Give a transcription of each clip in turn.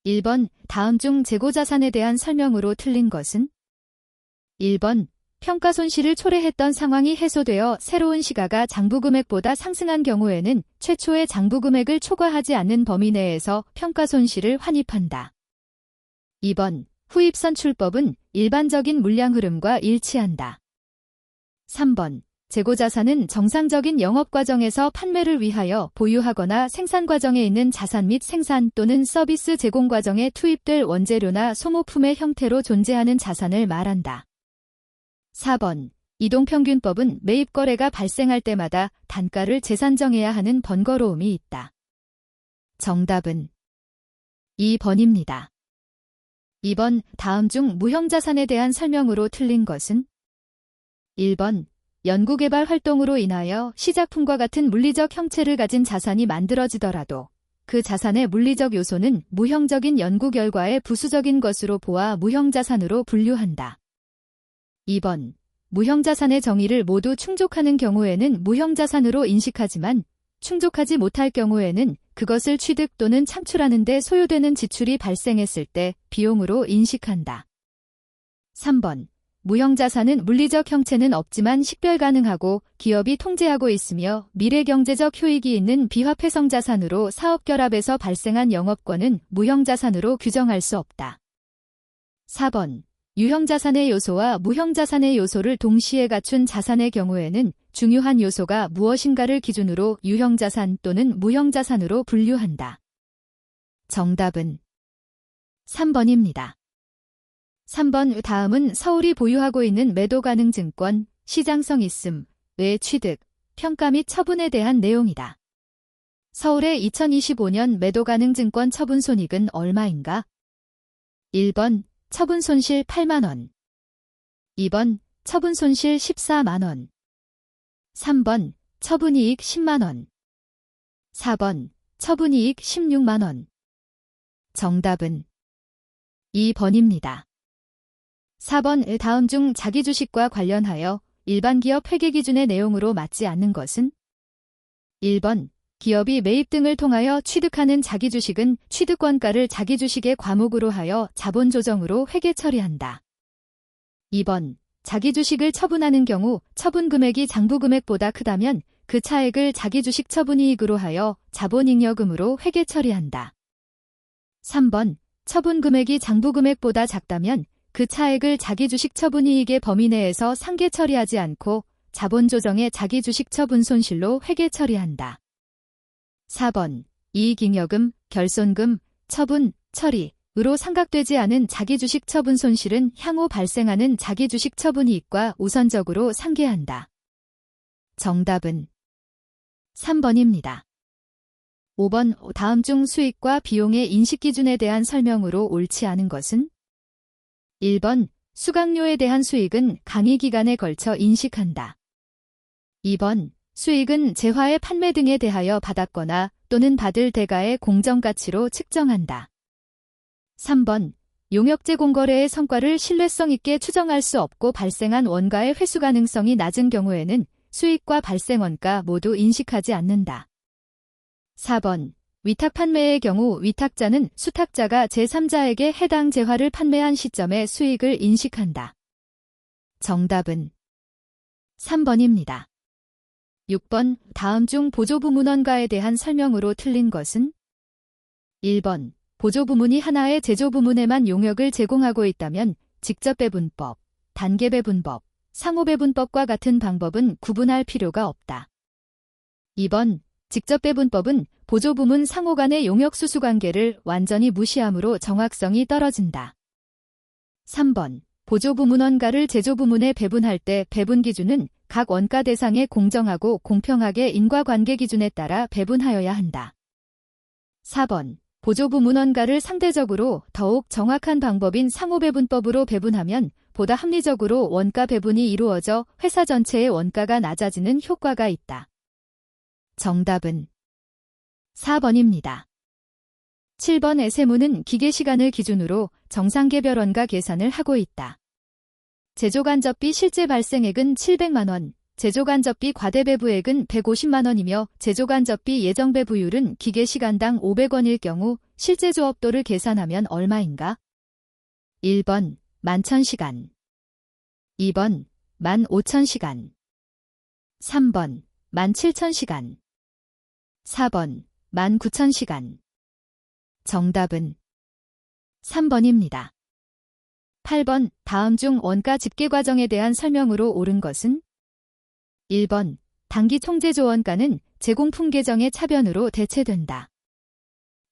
1번 다음 중 재고자산에 대한 설명으로 틀린 것은? 1번 평가손실을 초래했던 상황이 해소되어 새로운 시가가 장부금액보다 상승한 경우에는 최초의 장부금액을 초과하지 않는 범위 내에서 평가손실을 환입한다. 2번 후입선출법은 일반적인 물량 흐름과 일치한다. 3번 재고자산은 정상적인 영업과정에서 판매를 위하여 보유하거나 생산과정에 있는 자산 및 생산 또는 서비스 제공과정에 투입될 원재료나 소모품의 형태로 존재하는 자산을 말한다. 4번 이동평균법은 매입거래가 발생할 때마다 단가를 재산정해야 하는 번거로움이 있다. 정답은 2번입니다. 2번 다음 중 무형자산에 대한 설명으로 틀린 것은? 1번 연구개발 활동으로 인하여 시작품과 같은 물리적 형체를 가진 자산이 만들어지더라도 그 자산의 물리적 요소는 무형적인 연구 결과의 부수적인 것으로 보아 무형자산으로 분류한다. 2번 무형자산의 정의를 모두 충족하는 경우에는 무형자산으로 인식하지만 충족하지 못할 경우에는 그것을 취득 또는 창출하는 데 소요되는 지출이 발생했을 때 비용으로 인식한다. 3번 무형자산은 물리적 형체는 없지만 식별 가능하고 기업이 통제하고 있으며 미래경제적 효익이 있는 비화폐성자산으로 사업결합에서 발생한 영업권은 무형자산으로 규정할 수 없다. 4번 유형자산의 요소와 무형자산의 요소를 동시에 갖춘 자산의 경우에는 중요한 요소가 무엇인가를 기준으로 유형자산 또는 무형자산으로 분류한다. 정답은 3번입니다. 3번 다음은 서울이 보유하고 있는 매도 가능 증권, 시장성 있음의 취득, 평가 및 처분에 대한 내용이다. 서울의 2025년 매도 가능 증권 처분 손익은 얼마인가? 1번 처분 손실 8만원 2번 처분 손실 14만원 3번 처분이익 10만원 4번 처분이익 16만원 정답은 2번입니다. 4번 다음 중 자기 주식과 관련하여 일반 기업 회계 기준의 내용으로 맞지 않는 것은? 1번 기업이 매입 등을 통하여 취득하는 자기 주식은 취득원가를 자기 주식의 과목으로 하여 자본 조정으로 회계 처리한다. 2번 자기 주식을 처분하는 경우 처분 금액이 장부 금액보다 크다면 그 차액을 자기 주식 처분이익으로 하여 자본잉여금으로 회계 처리한다. 3번 처분 금액이 장부 금액보다 작다면 그 차액을 자기 주식 처분이익의 범위 내에서 상계 처리하지 않고 자본 조정의 자기 주식 처분 손실로 회계 처리한다. 4번 이익잉여금, 결손금, 처분, 처리으로 상각되지 않은 자기 주식 처분 손실은 향후 발생하는 자기 주식 처분이익과 우선적으로 상계한다. 정답은 3번입니다. 5번 다음 중 수익과 비용의 인식 기준에 대한 설명으로 옳지 않은 것은? 1번 수강료에 대한 수익은 강의 기간에 걸쳐 인식한다. 2번 수익은 재화의 판매 등에 대하여 받았거나 또는 받을 대가의 공정가치로 측정한다. 3번 용역제 공거래의 성과를 신뢰성 있게 추정할 수 없고 발생한 원가의 회수 가능성이 낮은 경우에는 수익과 발생원가 모두 인식하지 않는다. 4번 위탁 판매의 경우 위탁자는 수탁자가 제3자에게 해당 재화를 판매한 시점에 수익을 인식한다. 정답은 3번입니다. 6번 다음 중 보조부문원가에 대한 설명으로 틀린 것은? 1번 보조부문이 하나의 제조부문에만 용역을 제공하고 있다면 직접배분법, 단계배분법, 상호배분법과 같은 방법은 구분할 필요가 없다. 2번 직접배분법은 보조부문 상호 간의 용역수수관계를 완전히 무시하므로 정확성이 떨어진다. 3번 보조부문원가를 제조부문에 배분할 때 배분 기준은 각 원가 대상에 공정하고 공평하게 인과관계 기준에 따라 배분하여야 한다. 4번 보조부문원가를 상대적으로 더욱 정확한 방법인 상호배분법으로 배분하면 보다 합리적으로 원가 배분이 이루어져 회사 전체의 원가가 낮아지는 효과가 있다. 정답은 4번입니다. 7번의 세무는 기계시간을 기준으로 정상개별원가 계산을 하고 있다. 제조간접비 실제 발생액은 700만원, 제조간접비 과대배부액은 150만원이며 제조간접비 예정배부율은 기계시간당 500원일 경우 실제 조업도를 계산하면 얼마인가? 1번 11,000시간, 2번 15,000시간, 3번 17,000시간, 4번 19,000시간. 정답은 3번입니다. 8번 다음 중 원가 집계 과정에 대한 설명으로 옳은 것은? 1번 당기 총제조 원가는 제공품 계정의 차변으로 대체된다.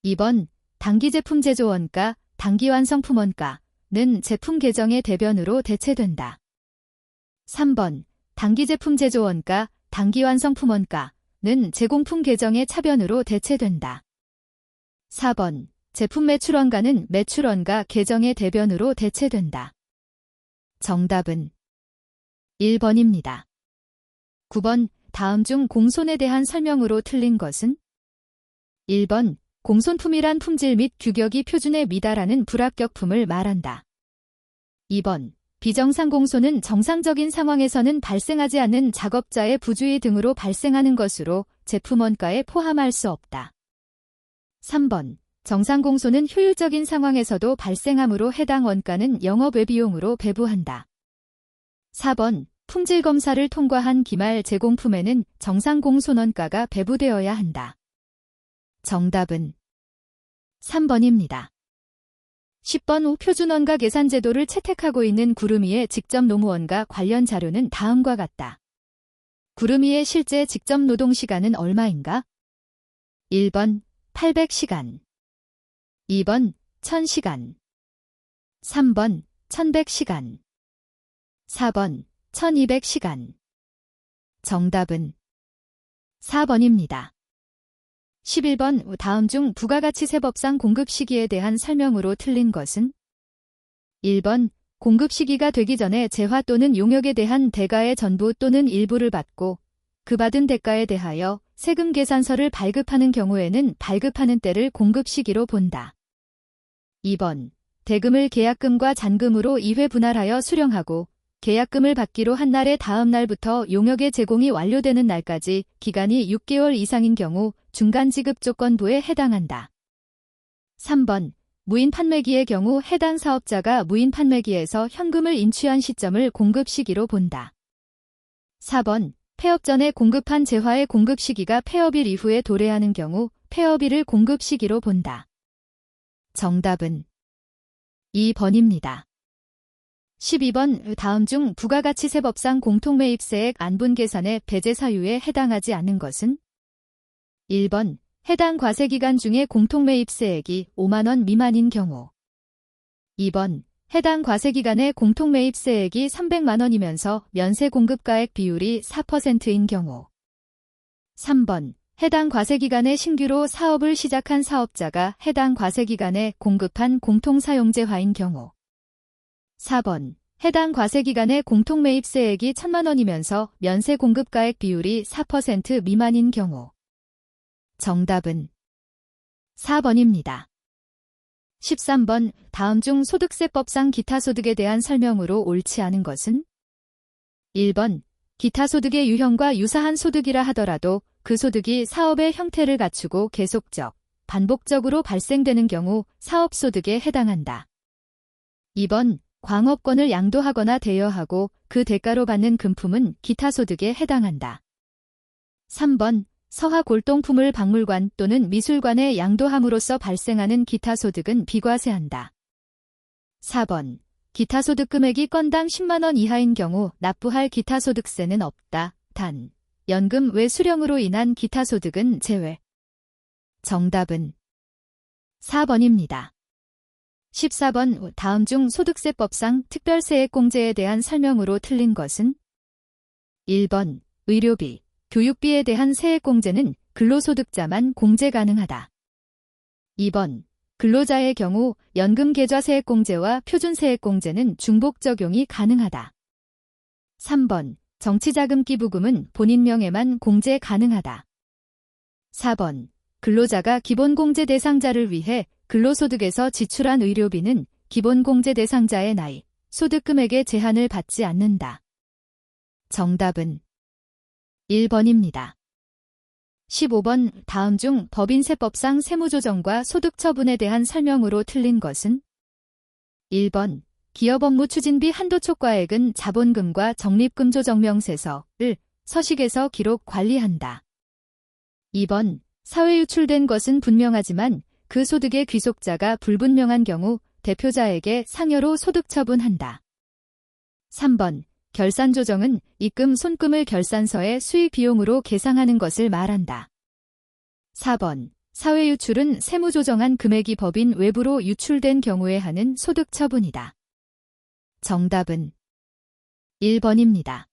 2번 당기 제품 제조 원가, 당기 완성품 원가는 제품 계정의 대변으로 대체된다. 3번 당기 제품 제조 원가, 당기 완성품 원가는 제공품 계정의 차변으로 대체된다. 4번 제품 매출 원가는 매출 원가 계정의 대변으로 대체된다. 정답은 1번입니다. 9번 다음 중 공손에 대한 설명으로 틀린 것은? 1번 공손품이란 품질 및 규격이 표준에 미달하는 불합격품을 말한다. 2번 비정상 공손은 정상적인 상황에서는 발생하지 않는 작업자의 부주의 등으로 발생하는 것으로 제품 원가에 포함할 수 없다. 3번 정상 공손은 효율적인 상황에서도 발생하므로 해당 원가는 영업외비용으로 배부한다. 4번 품질 검사를 통과한 기말 제공품에는 정상 공손 원가가 배부되어야 한다. 정답은 3번입니다. 10번 후 표준원가 계산 제도를 채택하고 있는 구름이의 직접 노무원가 관련 자료는 다음과 같다. 구름이의 실제 직접 노동시간은 얼마인가? 1번 800시간, 2번 1000시간, 3번 1100시간, 4번 1200시간. 정답은 4번입니다. 11번 다음 중 부가가치세법상 공급 시기에 대한 설명으로 틀린 것은? 1번 공급 시기가 되기 전에 재화 또는 용역에 대한 대가의 전부 또는 일부를 받고 그 받은 대가에 대하여 세금 계산서를 발급하는 경우에는 발급하는 때를 공급 시기로 본다. 2번 대금을 계약금과 잔금으로 2회 분할하여 수령하고 계약금을 받기로 한 날의 다음 날부터 용역의 제공이 완료되는 날까지 기간이 6개월 이상인 경우 중간지급 조건부에 해당한다. 3번 무인 판매기의 경우 해당 사업자가 무인 판매기에서 현금을 인취한 시점을 공급 시기로 본다. 4번 폐업 전에 공급한 재화의 공급 시기가 폐업일 이후에 도래하는 경우 폐업일을 공급 시기로 본다. 정답은 2번입니다. 12번 다음 중 부가가치세법상 공통매입세액 안분 계산의 배제 사유에 해당하지 않는 것은? 1번 해당 과세기간 중에 공통매입세액이 5만원 미만인 경우, 2번 해당 과세기간에 공통매입세액이 300만원이면서 면세 공급가액 비율이 4%인 경우, 3번 해당 과세기간에 신규로 사업을 시작한 사업자가 해당 과세기간에 공급한 공통사용재화인 경우, 4번 해당 과세기간에 공통매입세액이 1000만원이면서 면세 공급가액 비율이 4% 미만인 경우. 정답은 4번입니다. 13번 다음 중 소득세법상 기타소득에 대한 설명으로 옳지 않은 것은? 1번 기타소득의 유형과 유사한 소득이라 하더라도 그 소득이 사업의 형태를 갖추고 계속적, 반복적으로 발생되는 경우 사업소득에 해당한다. 2번 광업권을 양도하거나 대여하고 그 대가로 받는 금품은 기타소득에 해당한다. 3번 서화골동품을 박물관 또는 미술관에 양도함으로써 발생하는 기타소득은 비과세한다. 4번 기타소득 금액이 건당 10만원 이하인 경우 납부할 기타소득세는 없다. 단, 연금 외 수령으로 인한 기타소득은 제외. 정답은 4번입니다. 14번 다음 중 소득세법상 특별세액공제에 대한 설명으로 틀린 것은? 1번 의료비, 교육비에 대한 세액공제는 근로소득자만 공제 가능하다. 2번 근로자의 경우 연금계좌세액공제와 표준세액공제는 중복 적용이 가능하다. 3번 정치자금기부금은 본인 명의만 공제 가능하다. 4번 근로자가 기본공제 대상자를 위해 근로소득에서 지출한 의료비는 기본공제 대상자의 나이, 소득금액의 제한을 받지 않는다. 정답은 1번입니다. 15번 다음 중 법인세법상 세무조정과 소득처분에 대한 설명으로 틀린 것은? 1번 기업업무추진비 한도초과액은 자본금과 적립금조정명세서를 서식에서 기록 관리한다. 2번 사회 유출된 것은 분명하지만 그 소득의 귀속자가 불분명한 경우 대표자에게 상여로 소득처분한다. 3번 결산조정은 입금 손금을 결산서의 수익 비용으로 계상하는 것을 말한다. 4번 사회 유출은 세무조정한 금액이 법인 외부로 유출된 경우에 하는 소득처분이다. 정답은 1번입니다.